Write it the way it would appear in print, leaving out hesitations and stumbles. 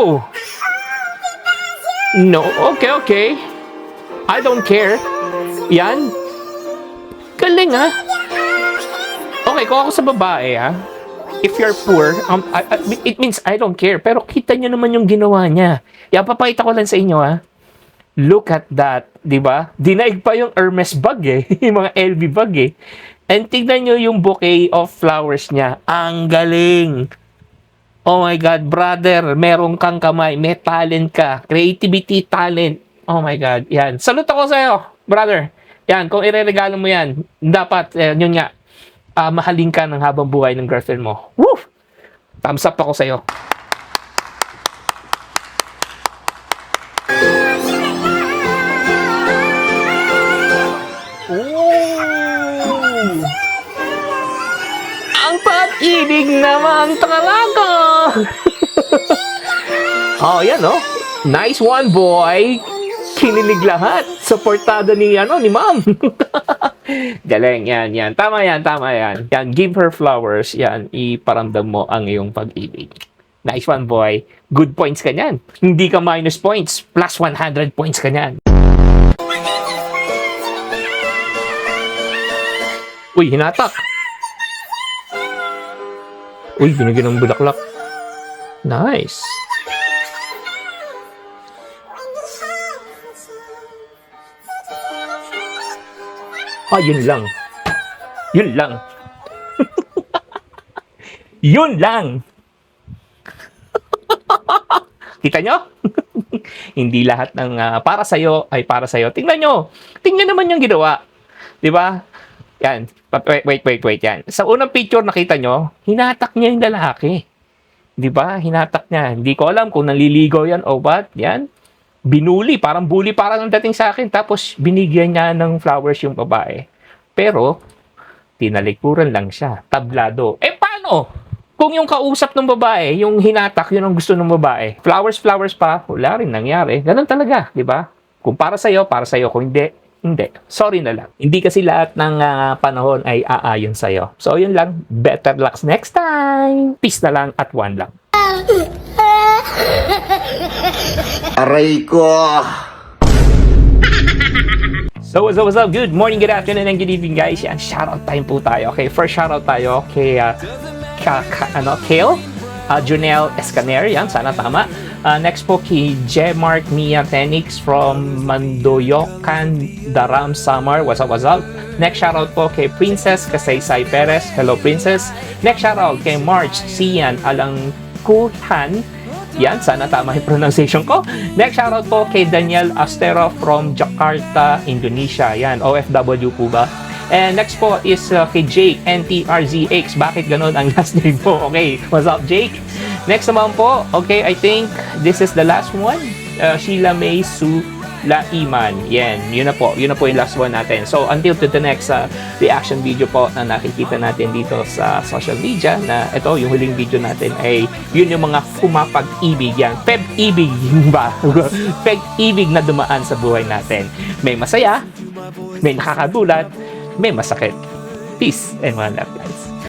Oh! No, okay. I don't care. Yan. Galing, ha? Okay, kung ako sa babae, ha? If you're poor, it means I don't care. Pero kita nyo naman yung ginawa niya. Papakita ko lang sa inyo, ha? Look at that, di ba? Dinaig pa yung Hermes bag, eh. Yung mga LV bag, eh. And tignan nyo yung bouquet of flowers niya. Ang galing! Oh my God, brother, meron kang kamay, may talent ka, creativity, talent. Oh my God, yan. Salute ako sa'yo, brother. Yan, kung ireregalo mo yan, dapat, yun nga, mahalin ka ng habang buhay ng girlfriend mo. Woo! Thumbs up ako sa'yo. Ang pag-ibig naman talaga! Oh, yan, oh. Nice one, boy. Kinilig lahat. Supportado ni ma'am. Galing, yan. Tama yan. Yan, give her flowers. Yan, iparamdam mo ang iyong pag-ibig. Nice one, boy. Good points ka niyan. Hindi ka minus points. Plus 100 points ka niyan. Uy, hinatak. Uy, binigyan ng bulaklak. Nice. Yun lang. Yun lang. Kita nyo? Hindi lahat ng para sa'yo ay para sa'yo. Tingnan nyo. Tingnan naman yung ginawa. Diba? Yan. Wait. Yan. Sa unang picture nakita nyo, hinatak niya yung lalaki. Diba? Hinatak niya. Hindi ko alam kung naliligaw yan o what. Yan. Binuli, parang bully parang ang dating sa akin. Tapos, binigyan niya ng flowers yung babae. Pero, tinalikuran lang siya. Tablado. Paano? Kung yung kausap ng babae, yung hinatak, yun ang gusto ng babae. Flowers pa, wala rin nangyari. Ganun talaga, di ba? Kung para sa'yo. Kung hindi. Sorry na lang. Hindi kasi lahat ng panahon ay aayon sa'yo. So, yun lang. Better luck next time. Peace na lang at one lang. Aray ko! So, what's up? Good morning, good afternoon, and good evening, guys. Yan, shoutout time po tayo. Okay, first shoutout tayo kay Kale, Junel Escaner. Yan, sana tama. Next po kay J-Mark Mia Tenix from Mandoyocan, Daram, Samar. What's up? Next shoutout po kay Princess Kasaysay Perez. Hello, Princess. Next shoutout kay March Sian Alangkuhan. Yan, sana tama yung pronunciation ko. Next shoutout po kay Daniel Astero from Jakarta, Indonesia. Yan, OFW po ba? And next po is kay Jake, NTRZX. Bakit ganun ang last name po? Okay, what's up, Jake? Next naman po, okay, I think this is the last one. Sheila May Laiman. Yun na po yung last one natin. So, until to the next reaction video po na nakikita natin dito sa social media, na ito, yung huling video natin ay yun yung mga pumapag-ibig yan. Peg-ibig ba? Peg-ibig na dumaan sa buhay natin. May masaya, may nakakagulat, may masakit. Peace and one love, guys.